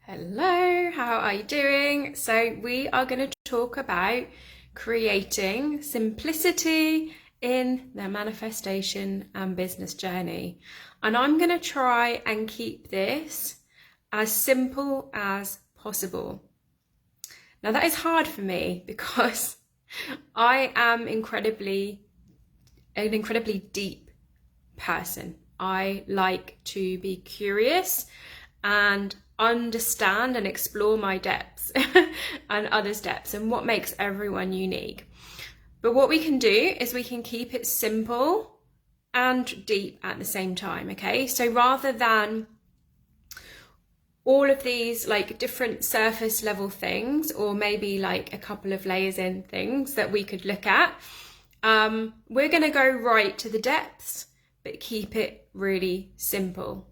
Hello, how are you doing? So we are going to talk about creating simplicity in the manifestation and business journey. And I'm going to try and keep this as simple as possible. Now that is hard for me because I am an incredibly deep person. I like to be curious and understand and explore my depths and others' depths and what makes everyone unique. But what we can do is we can keep it simple and deep at the same time, okay? So rather than all of these like different surface level things, or maybe like a couple of layers in things that we could look at, we're going to go right to the depths, but keep it really simple,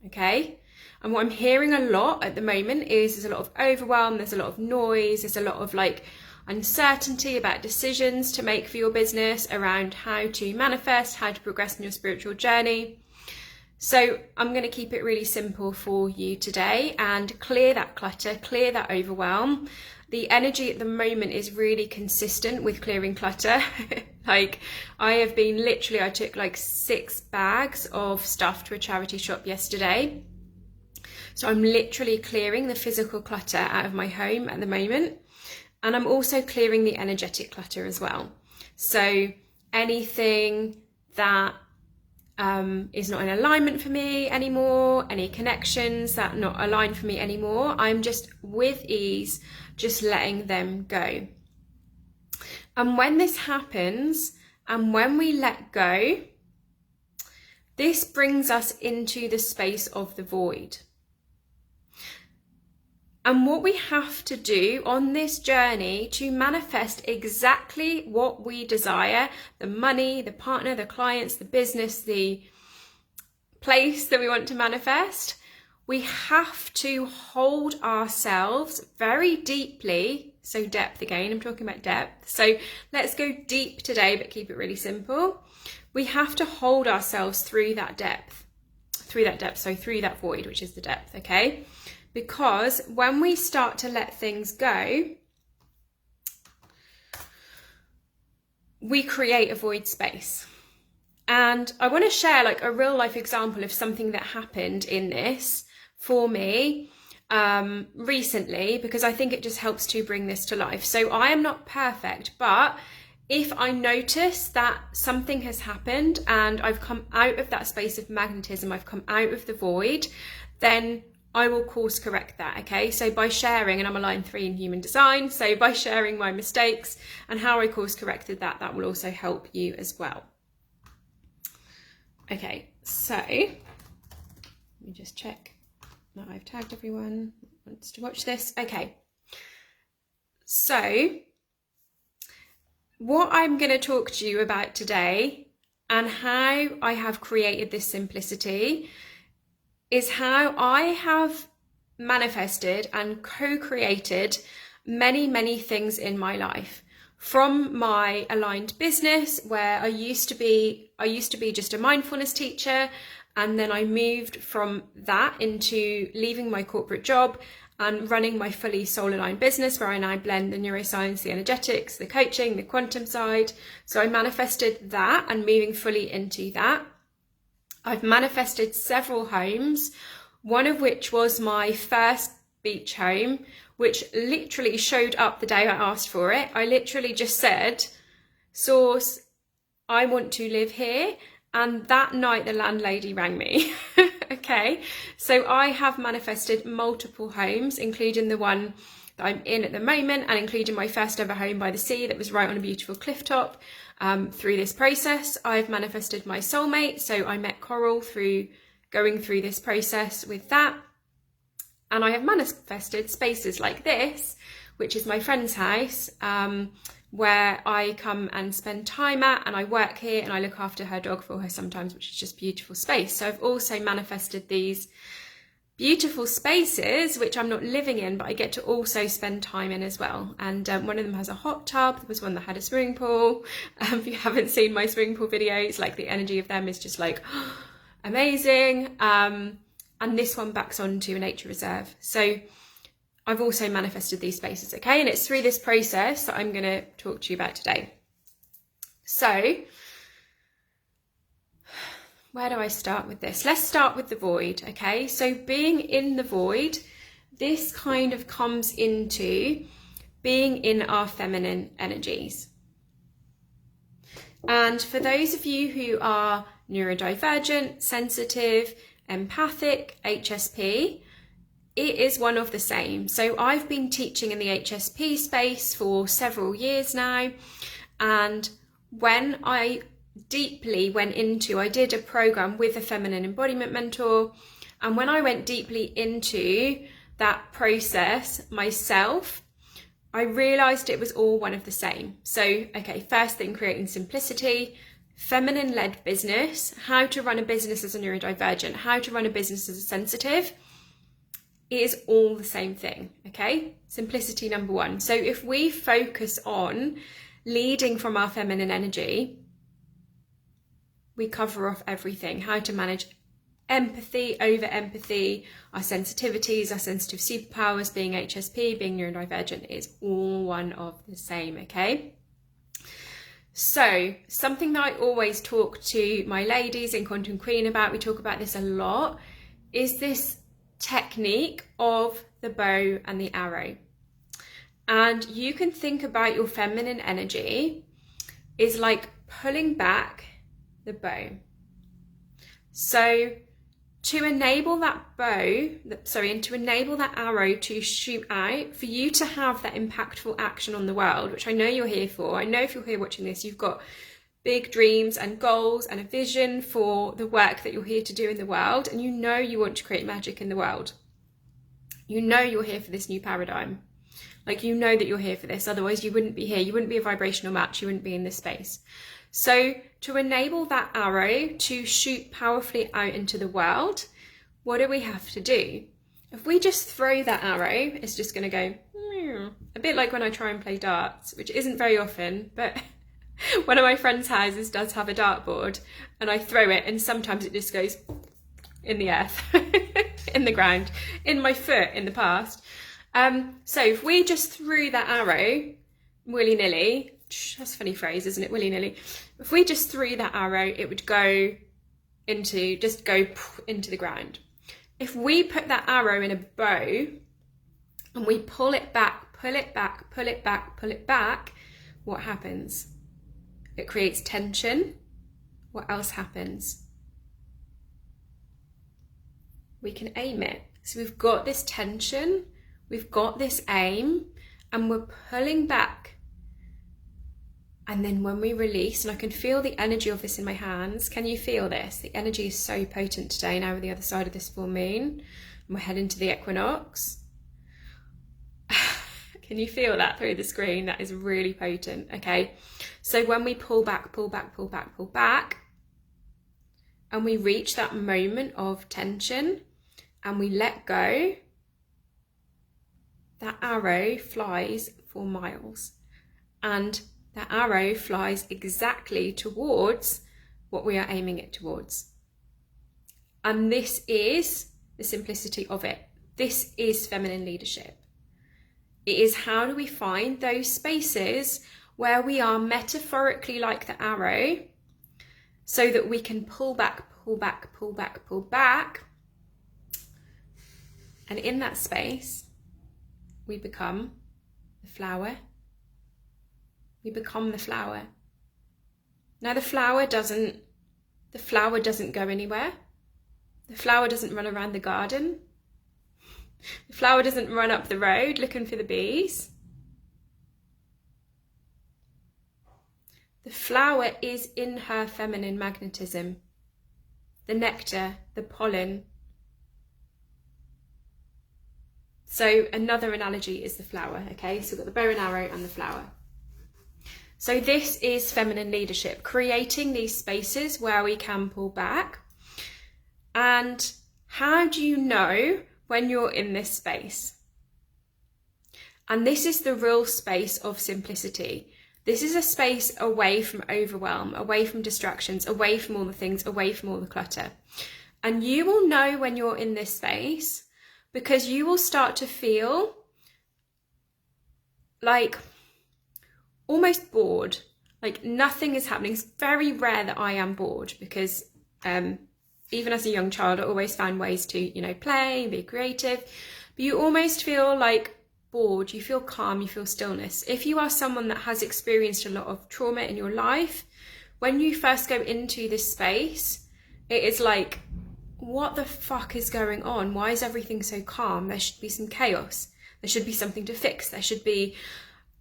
okay? And what I'm hearing a lot at the moment is there's a lot of overwhelm, there's a lot of noise, there's a lot of like uncertainty about decisions to make for your business around how to manifest, how to progress in your spiritual journey. So I'm going to keep it really simple for you today and clear that clutter, clear that overwhelm. The energy at the moment is really consistent with clearing clutter. Like I took like 6 bags of stuff to a charity shop yesterday. So I'm literally clearing the physical clutter out of my home at the moment. And I'm also clearing the energetic clutter as well. So anything that is not in alignment for me anymore, any connections that not align for me anymore, I'm just with ease, just letting them go. And when this happens, and when we let go, this brings us into the space of the void. And what we have to do on this journey to manifest exactly what we desire, the money, the partner, the clients, the business, the place that we want to manifest, we have to hold ourselves very deeply. So depth again, I'm talking about depth. So let's go deep today, but keep it really simple. We have to hold ourselves through that depth, through that void, which is the depth, okay? Because when we start to let things go, we create a void space. And I want to share like a real life example of something that happened in this for me recently, because I think it just helps to bring this to life. So I am not perfect, but if I notice that something has happened and I've come out of that space of magnetism, I've come out of the void, then I will course correct that, okay? So by sharing, and I'm a line 3 in human design, so by sharing my mistakes and how I course corrected that, that will also help you as well. Okay, so let me just check that I've tagged everyone who wants to watch this. Okay, so what I'm going to talk to you about today and how I have created this simplicity is how I have manifested and co-created many things in my life. From my aligned business, where I used to be just a mindfulness teacher, and then I moved from that into leaving my corporate job and running my fully soul aligned business, where I now blend the neuroscience, the energetics, the coaching, the quantum side. So I manifested that and moving fully into that. I've manifested several homes, one of which was my first beach home, which literally showed up the day I asked for it. I literally just said, Source, I want to live here. And that night the landlady rang me. Okay, so I have manifested multiple homes, including the one that I'm in at the moment, and including my first ever home by the sea that was right on a beautiful cliff top. Through this process, I've manifested my soulmate. So I met Coral through going through this process with that. And I have manifested spaces like this, which is my friend's house, where I come and spend time at, and I work here and I look after her dog for her sometimes, which is just beautiful space. So I've also manifested these beautiful spaces which I'm not living in, but I get to also spend time in as well. And one of them has a hot tub. There was one that had a swimming pool. If you haven't seen my swimming pool videos, like the energy of them is just like amazing. and this one backs onto a nature reserve. So I've also manifested these spaces, okay? And it's through this process that I'm going to talk to you about today. So where do I start with this? Let's start with the void, okay? So being in the void, this kind of comes into being in our feminine energies. And for those of you who are neurodivergent, sensitive, empathic, HSP, it is one of the same. So I've been teaching in the HSP space for several years now, and when I deeply went into, I did a program with a feminine embodiment mentor, and when I went deeply into that process myself, I realized it was all one of the same. So, okay, first thing, creating simplicity, feminine-led business, how to run a business as a neurodivergent, how to run a business as a sensitive. It is all the same thing, okay? Simplicity number one. So if we focus on leading from our feminine energy, we cover off everything. How to manage empathy, over empathy, our sensitivities, our sensitive superpowers, being HSP, being neurodivergent, is all one of the same, okay? So something that I always talk to my ladies in Quantum Queen about, we talk about this a lot, is this technique of the bow and the arrow. And you can think about your feminine energy is like pulling back the bow. So to enable that and to enable that arrow to shoot out, for you to have that impactful action on the world, which I know you're here for. I know if you're here watching this, you've got big dreams and goals and a vision for the work that you're here to do in the world, and you know you want to create magic in the world. You know you're here for this new paradigm. Like, you know that you're here for this, otherwise you wouldn't be here. You wouldn't be a vibrational match. You wouldn't be in this space. So to enable that arrow to shoot powerfully out into the world, what do we have to do? If we just throw that arrow, it's just going to go, a bit like when I try and play darts, which isn't very often, but one of my friends' houses does have a dartboard, and I throw it and sometimes it just goes in the earth, in the ground, in my foot in the past. So if we just threw that arrow willy-nilly, that's a funny phrase, isn't it? Willy-nilly. If we just threw that arrow, it would go into the ground. If we put that arrow in a bow and we pull it back, pull it back, pull it back, pull it back, what happens? It creates tension. What else happens? We can aim it. So we've got this tension, we've got this aim, and we're pulling back. And then when we release, and I can feel the energy of this in my hands. Can you feel this? The energy is so potent today now we're the other side of this full moon. And we're heading to the equinox. Can you feel that through the screen? That is really potent, okay? So when we pull back, pull back, pull back, pull back, and we reach that moment of tension and we let go, that arrow flies for miles. And that arrow flies exactly towards what we are aiming it towards. And this is the simplicity of it. This is feminine leadership. It is, how do we find those spaces where we are metaphorically like the arrow, so that we can pull back, pull back, pull back, pull back. And in that space, we become the flower. We become the flower. Now the flower doesn't go anywhere. The flower doesn't run around the garden. The flower doesn't run up the road looking for the bees. The flower is in her feminine magnetism. The nectar, the pollen. So another analogy is the flower, okay? So we've got the bow and arrow and the flower. So this is feminine leadership, creating these spaces where we can pull back. And how do you know when you're in this space? And this is the real space of simplicity. This is a space away from overwhelm, away from distractions, away from all the things, away from all the clutter. And you will know when you're in this space because you will start to feel like almost bored, like nothing is happening. It's very rare that I am bored because even as a young child, I always found ways to, you know, play, be creative, but you almost feel like bored, you feel calm, you feel stillness. If you are someone that has experienced a lot of trauma in your life, when you first go into this space, it is like, what the fuck is going on? Why is everything so calm? There should be some chaos. There should be something to fix. There should be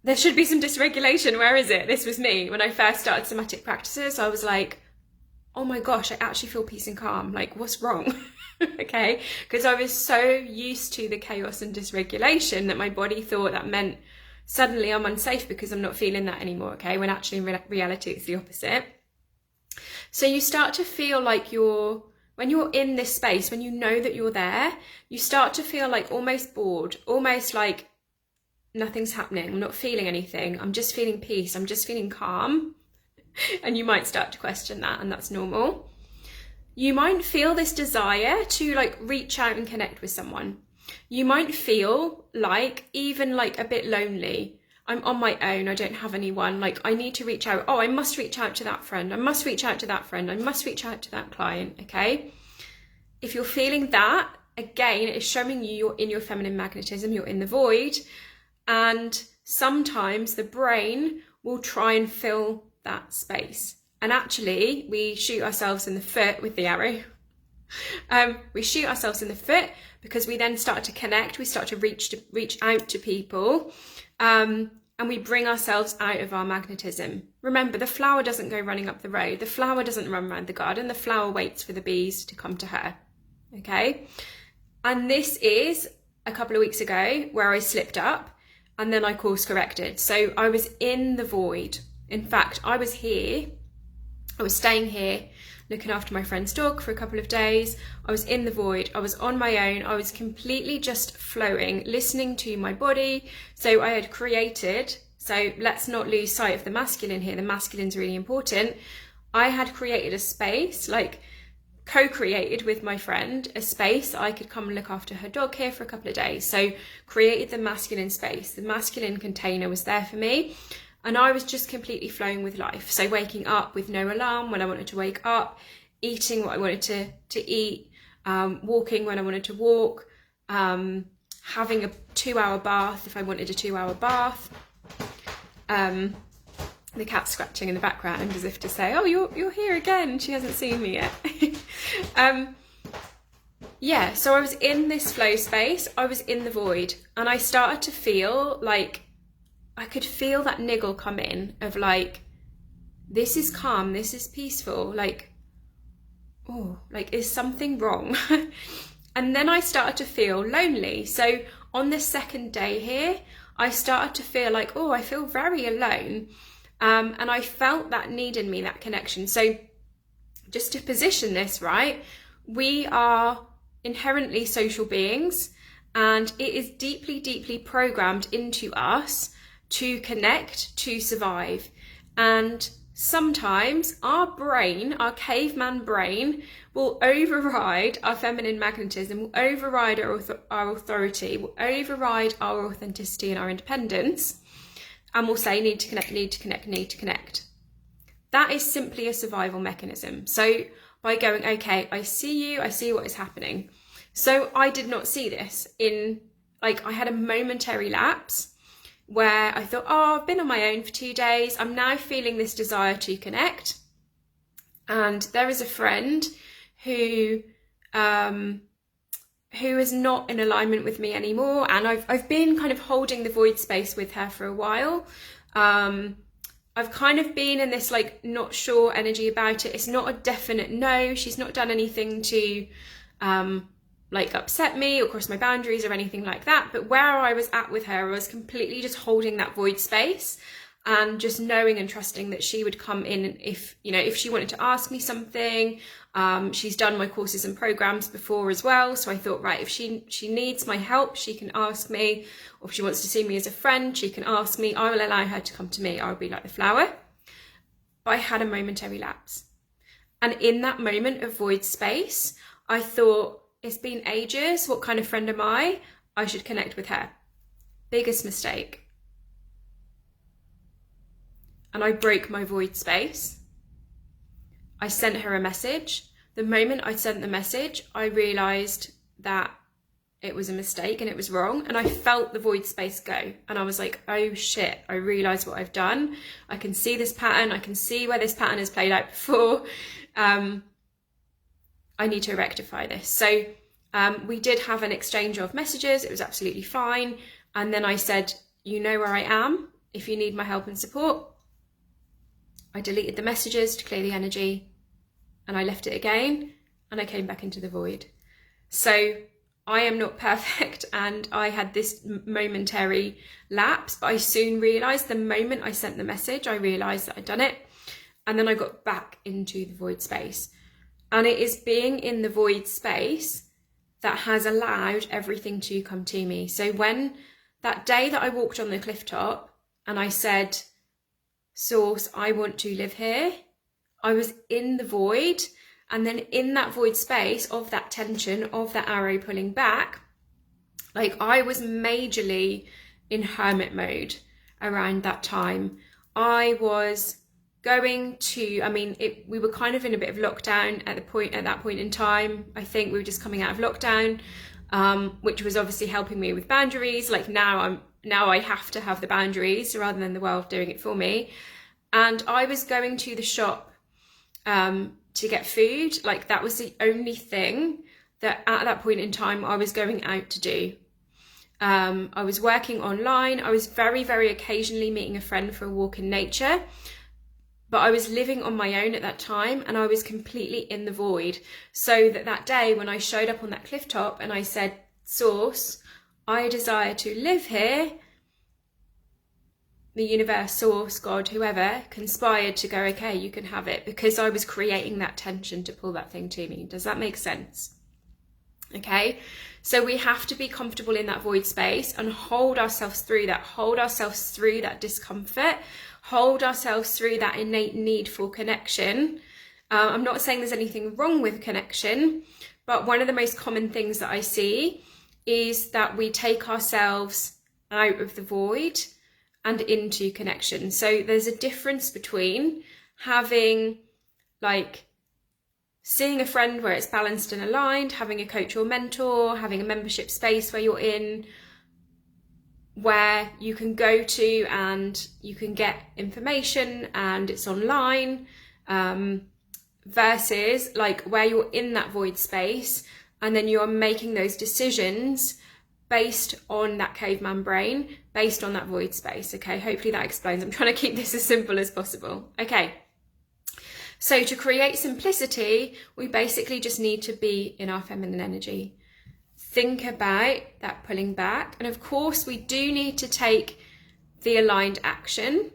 some dysregulation. Where is it? This was me. When I first started somatic practices, I was like, oh my gosh, I actually feel peace and calm. Like, what's wrong? Okay. Because I was so used to the chaos and dysregulation that my body thought that meant suddenly I'm unsafe because I'm not feeling that anymore. Okay. When actually in reality, it's the opposite. So you start to feel like when you're in this space, when you know that you're there, you start to feel like almost bored, almost like nothing's happening. I'm not feeling anything. I'm just feeling peace. I'm just feeling calm. And you might start to question that, and that's normal. You might feel this desire to like reach out and connect with someone. You might feel like even like a bit lonely. I'm on my own. I don't have anyone. Like, I need to reach out. Oh, I must reach out to that friend. I must reach out to that friend. I must reach out to that client. Okay. If you're feeling that, again, it's showing you you're in your feminine magnetism. You're in the void. And sometimes the brain will try and fill that space. And actually, we shoot ourselves in the foot with the arrow. We shoot ourselves in the foot because we then start to connect. We start to reach out to people. And we bring ourselves out of our magnetism. Remember, the flower doesn't go running up the road. The flower doesn't run around the garden. The flower waits for the bees to come to her. Okay? And this is a couple of weeks ago where I slipped up and then I course corrected. So I was in the void. In fact, I was here. I was staying here, looking after my friend's dog for a couple of days. I was in the void. I was on my own. I was completely just flowing, listening to my body. So I had created, so let's not lose sight of the masculine here. The masculine's really important. I had created a space, like co-created with my friend, a space that I could come and look after her dog here for a couple of days. So created the masculine space. The masculine container was there for me. And I was just completely flowing with life. So waking up with no alarm when I wanted to wake up, eating what I wanted to eat, walking when I wanted to walk, having a 2-hour bath if I wanted a 2-hour bath. The cat's scratching in the background as if to say, oh, you're here again. She hasn't seen me yet. Yeah, so I was in this flow space. I was in the void. And I started to feel like I could feel that niggle come in of like, this is calm, this is peaceful, like, oh, like, is something wrong? And then I started to feel lonely. So on the second day here, I started to feel like, oh, I feel very alone. And I felt that need in me, that connection. So just to position this, right, we are inherently social beings, and it is deeply, deeply programmed into us to connect, to survive. And sometimes our brain, our caveman brain, will override our feminine magnetism, will override our authority, will override our authenticity and our independence, and will say, need to connect, need to connect, need to connect. That is simply a survival mechanism. So by going, okay, I see you, I see what is happening. So I did not see this I had a momentary lapse where I thought, oh, I've been on my own for 2 days. I'm now feeling this desire to connect. And there is a friend who is not in alignment with me anymore. And I've been kind of holding the void space with her for a while. I've kind of been in this like not sure energy about it. It's not a definite no. She's not done anything to like upset me or cross my boundaries or anything like that. But where I was at with her, I was completely just holding that void space and just knowing and trusting that she would come in if she wanted to ask me something. She's done my courses and programs before as well. So I thought, right, if she needs my help, she can ask me, or if she wants to see me as a friend, she can ask me. I will allow her to come to me. I'll be like the flower. But I had a momentary lapse. And in that moment of void space, I thought, it's been ages. What kind of friend am I? I should connect with her. Biggest mistake. And I broke my void space. I sent her a message. The moment I sent the message, I realized that it was a mistake and it was wrong. And I felt the void space go. And I was like, oh shit, I realized what I've done. I can see this pattern. I can see where this pattern has played out before. I need to rectify this. So we did have an exchange of messages. It was absolutely fine. And then I said, you know where I am if you need my help and support. I deleted the messages to clear the energy, and I left it again, and I came back into the void. So I am not perfect, and I had this momentary lapse, but I soon realized the moment I sent the message, I realized that I'd done it. And then I got back into the void space. And it is being in the void space that has allowed everything to come to me. So when that day that I walked on the cliff top and I said, Source, I want to live here, I was in the void. And then in that void space of that tension, of that arrow pulling back, like I was majorly in hermit mode around that time. I was going to, we were kind of in a bit of lockdown at that point in time. I think we were just coming out of lockdown, which was obviously helping me with boundaries. Like now I have to have the boundaries rather than the world doing it for me. And I was going to the shop to get food. Like that was the only thing that at that point in time I was going out to do. I was working online. I was very, very occasionally meeting a friend for a walk in nature. But I was living on my own at that time, and I was completely in the void. So that day when I showed up on that cliff top and I said, Source, I desire to live here, the universe, Source, God, whoever, conspired to go, okay, you can have it, because I was creating that tension to pull that thing to me. Does that make sense? Okay, so we have to be comfortable in that void space and hold ourselves through that discomfort, hold ourselves through that innate need for connection. I'm not saying there's anything wrong with connection, but one of the most common things that I see is that we take ourselves out of the void and into connection. So there's a difference between having, like, seeing a friend where it's balanced and aligned, having a coach or mentor, having a membership space where you're in, where you can go to and you can get information and it's online, versus like where you're in that void space and then you're making those decisions based on that caveman brain, based on that void space. Okay, hopefully that explains. I'm trying to keep this as simple as possible. Okay, so to create simplicity, we basically just need to be in our feminine energy. Think about that pulling back. And of course, we do need to take the aligned action,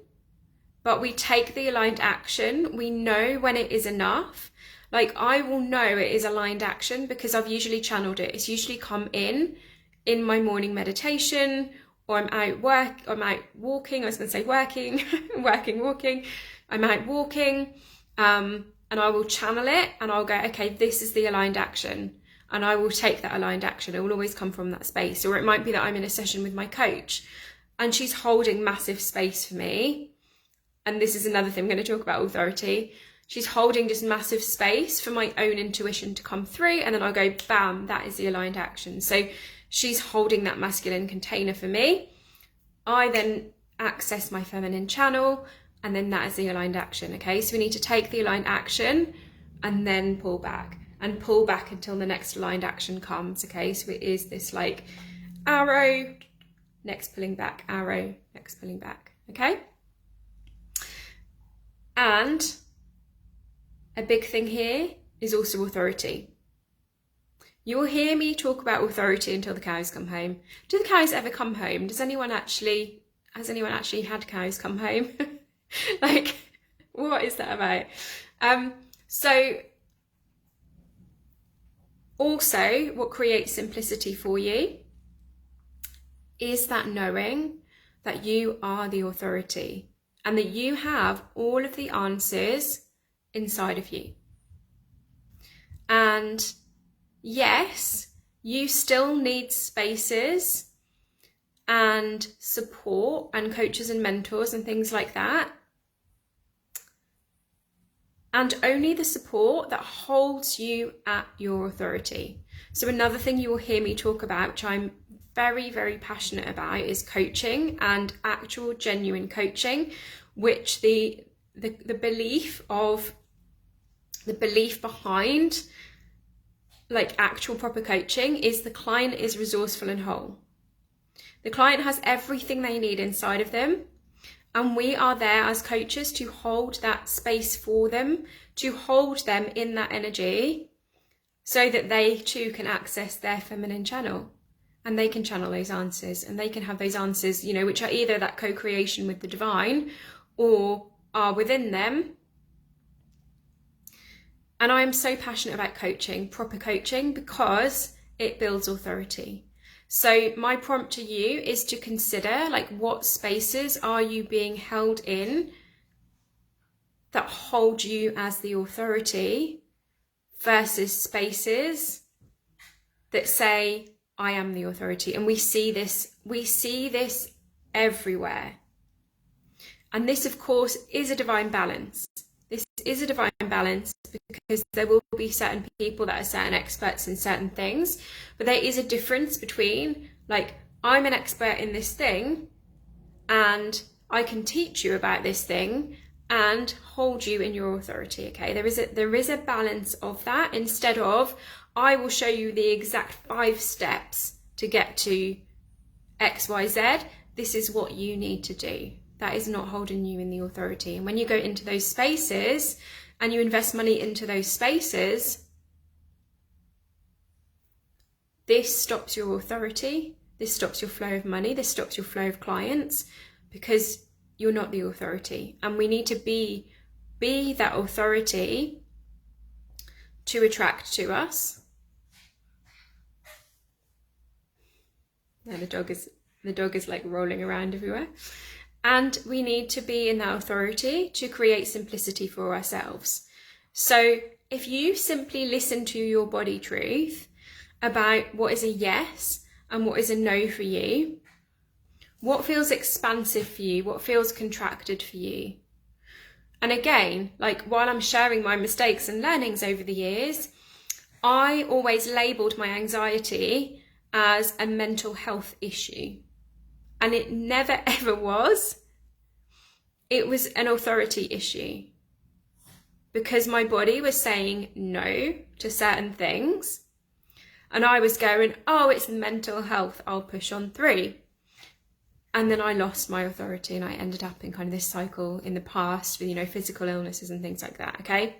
but we take the aligned action. We know when it is enough. Like I will know it is aligned action because I've usually channeled it. It's usually come in my morning meditation, or I'm out walking. I was going to say working, walking. I'm out walking, and I will channel it and I'll go, okay, this is the aligned action. And I will take that aligned action. It will always come from that space. Or it might be that I'm in a session with my coach and she's holding massive space for me. And this is another thing I'm going to talk about, authority. She's holding just massive space for my own intuition to come through. And then I'll go, bam, that is the aligned action. So she's holding that masculine container for me. I then access my feminine channel, and then that is the aligned action. Okay, so we need to take the aligned action and then pull back. And pull back until the next aligned action comes. Okay, so it is this like arrow, next pulling back, arrow, next pulling back. Okay, and a big thing here is also authority. You will hear me talk about authority until the cows come home. Do the cows ever come home? Has anyone actually had cows come home? Like, what is that about? So also, what creates simplicity for you is that knowing that you are the authority and that you have all of the answers inside of you. And yes, you still need spaces and support and coaches and mentors and things like that. And only the support that holds you at your authority. So another thing you will hear me talk about, which I'm very, very passionate about, is coaching, and actual genuine coaching, which the belief behind like actual proper coaching is the client is resourceful and whole. The client has everything they need inside of them, and we are there as coaches to hold that space for them, to hold them in that energy so that they too can access their feminine channel, and they can channel those answers, and they can have those answers, you know, which are either that co-creation with the divine or are within them. And I am so passionate about coaching, proper coaching, because it builds authority. So my prompt to you is to consider, like, what spaces are you being held in that hold you as the authority versus spaces that say, I am the authority. And we see this everywhere. And this, of course, is a divine balance. This is a divine balance because there will be certain people that are certain experts in certain things, but there is a difference between, like, I'm an expert in this thing and I can teach you about this thing and hold you in your authority. Okay, there is a balance of that, instead of I will show you the exact 5 steps to get to XYZ. This is what you need to do. That is not holding you in the authority. And when you go into those spaces and you invest money into those spaces, this stops your authority. This stops your flow of money. This stops your flow of clients, because you're not the authority. And we need to be that authority to attract to us. Now the dog is like rolling around everywhere. And we need to be in that authority to create simplicity for ourselves. So if you simply listen to your body truth about what is a yes and what is a no for you, what feels expansive for you, what feels contracted for you. And again, like, while I'm sharing my mistakes and learnings over the years, I always labelled my anxiety as a mental health issue. And it never ever was. It was an authority issue, because my body was saying no to certain things. And I was going, oh, it's mental health, I'll push on through. And then I lost my authority, and I ended up in kind of this cycle in the past with, you know, physical illnesses and things like that, okay?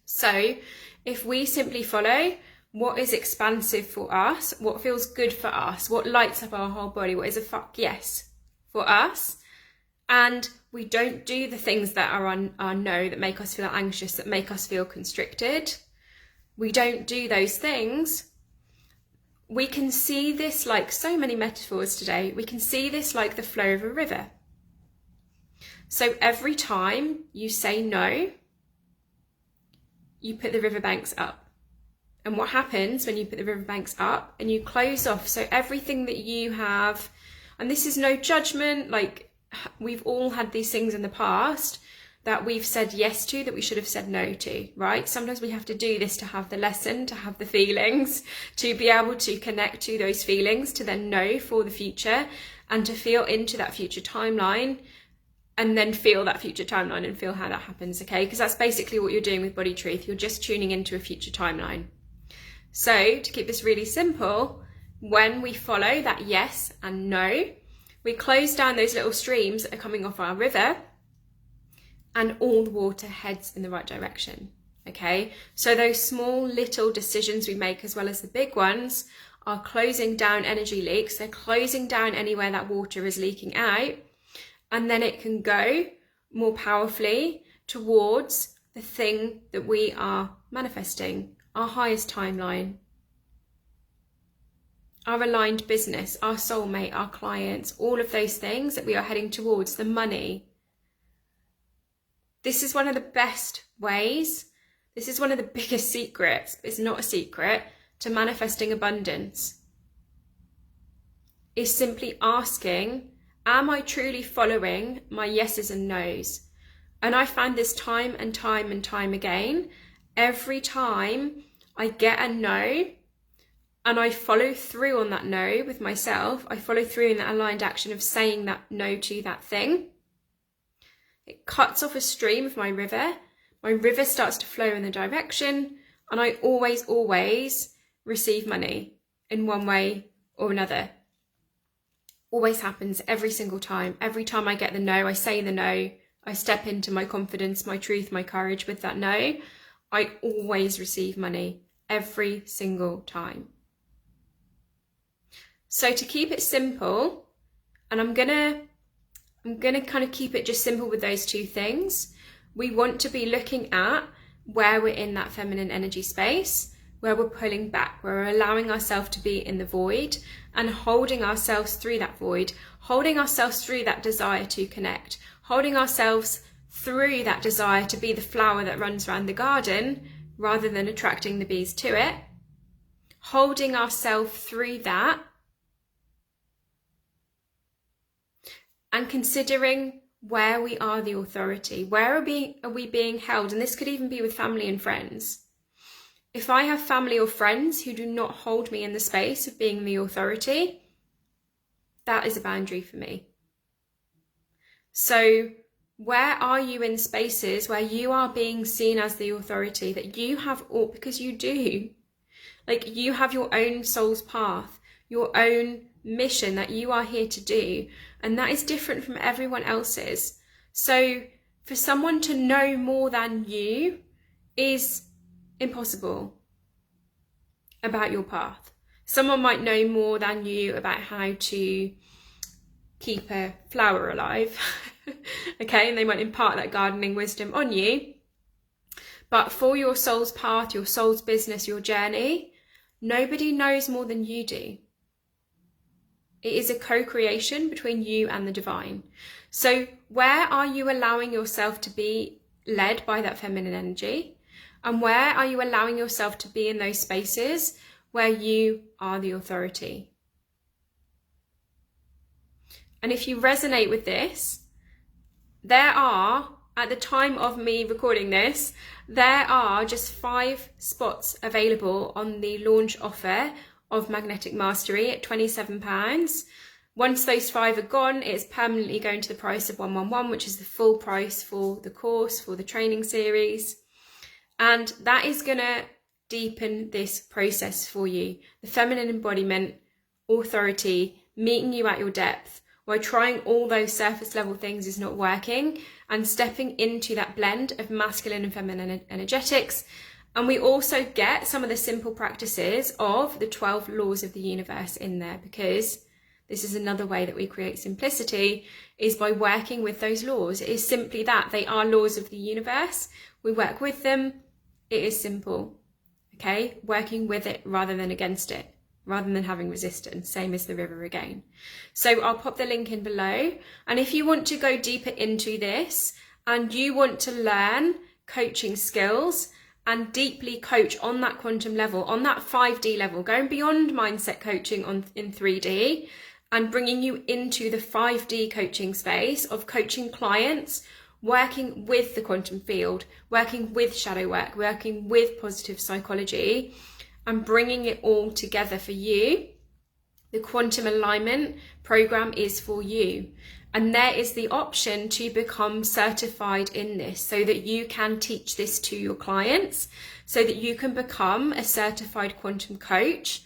So if we simply follow what is expansive for us, what feels good for us, what lights up our whole body, what is a fuck yes for us, and we don't do the things that are our no, that make us feel anxious, that make us feel constricted, we don't do those things, we can see this like so many metaphors today. We can see this like the flow of a river. So every time you say no, you put the riverbanks up. And what happens when you put the riverbanks up and you close off? So everything that you have, and this is no judgment, like, we've all had these things in the past that we've said yes to that we should have said no to, right? Sometimes we have to do this to have the lesson, to have the feelings, to be able to connect to those feelings, to then know for the future, and to feel into that future timeline, and then feel that future timeline and feel how that happens, okay? Because that's basically what you're doing with Body Truth. You're just tuning into a future timeline. So to keep this really simple, when we follow that yes and no, we close down those little streams that are coming off our river, and all the water heads in the right direction, okay? So those small little decisions we make, as well as the big ones, are closing down energy leaks. They're closing down anywhere that water is leaking out, and then it can go more powerfully towards the thing that we are manifesting, our highest timeline, our aligned business, our soulmate, our clients, all of those things that we are heading towards, the money. This is one of the best ways, this is one of the biggest secrets, it's not a secret, to manifesting abundance is simply asking, am I truly following my yeses and nos? And I found this time and time and time again. Every time I get a no and I follow through on that no with myself, I follow through in that aligned action of saying that no to that thing, it cuts off a stream of my river. My river starts to flow in the direction, and I always receive money in one way or another. Always happens every single time. Every time I get the no, I say the no, I step into my confidence, my truth, my courage with that no, I always receive money every single time. So to keep it simple, and I'm gonna kind of keep it just simple with those two things. We want to be looking at where we're in that feminine energy space, where we're pulling back, where we're allowing ourselves to be in the void and holding ourselves through that void, holding ourselves through that desire to connect, holding ourselves through that desire to be the flower that runs around the garden rather than attracting the bees to it, holding ourselves through that and considering where we are the authority. Where are we being held? And this could even be with family and friends. If I have family or friends who do not hold me in the space of being the authority, that is a boundary for me. So where are you in spaces where you are being seen as the authority, that you have all, because you do, like you have your own soul's path, your own mission that you are here to do, and that is different from everyone else's. So for someone to know more than you is impossible about your path. Someone might know more than you about how to keep a flower alive, okay, and they might impart that gardening wisdom on you. But for your soul's path, your soul's business, your journey, nobody knows more than you do. It is a co-creation between you and the divine. So where are you allowing yourself to be led by that feminine energy? And where are you allowing yourself to be in those spaces where you are the authority? And if you resonate with this, there are, at the time of me recording this, there are just 5 spots available on the launch offer of Magnetic Mastery at £27. Once those 5 are gone, it's permanently going to the price of 111, which is the full price for the course, for the training series. And that is going to deepen this process for you. The feminine embodiment, authority, meeting you at your depth, where trying all those surface level things is not working, and stepping into that blend of masculine and feminine energetics. And we also get some of the simple practices of the 12 laws of the universe in there, because this is another way that we create simplicity, is by working with those laws. It is simply that. They are laws of the universe. We work with them. It is simple, okay? Working with it rather than against it, rather than having resistance, same as the river again. So I'll pop the link in below. And if you want to go deeper into this and you want to learn coaching skills and deeply coach on that quantum level, on that 5D level, going beyond mindset coaching in 3D and bringing you into the 5D coaching space of coaching clients, working with the quantum field, working with shadow work, working with positive psychology, and bringing it all together for you, the Quantum Alignment program is for you. And there is the option to become certified in this so that you can teach this to your clients, so that you can become a certified quantum coach.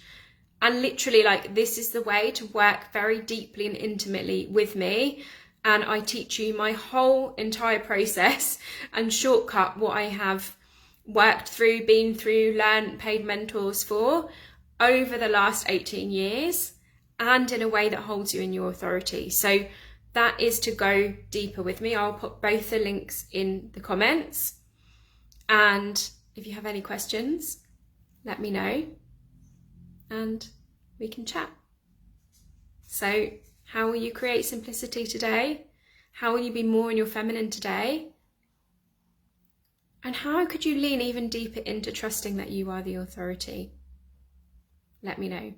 And literally, like, this is the way to work very deeply and intimately with me. And I teach you my whole entire process and shortcut what I have worked through, been through, learned, paid mentors for over the last 18 years, and in a way that holds you in your authority. So that is to go deeper with me. I'll put both the links in the comments. And if you have any questions, let me know and we can chat. So how will you create simplicity today? How will you be more in your feminine today? And how could you lean even deeper into trusting that you are the authority? let me know.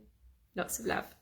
Lots of love.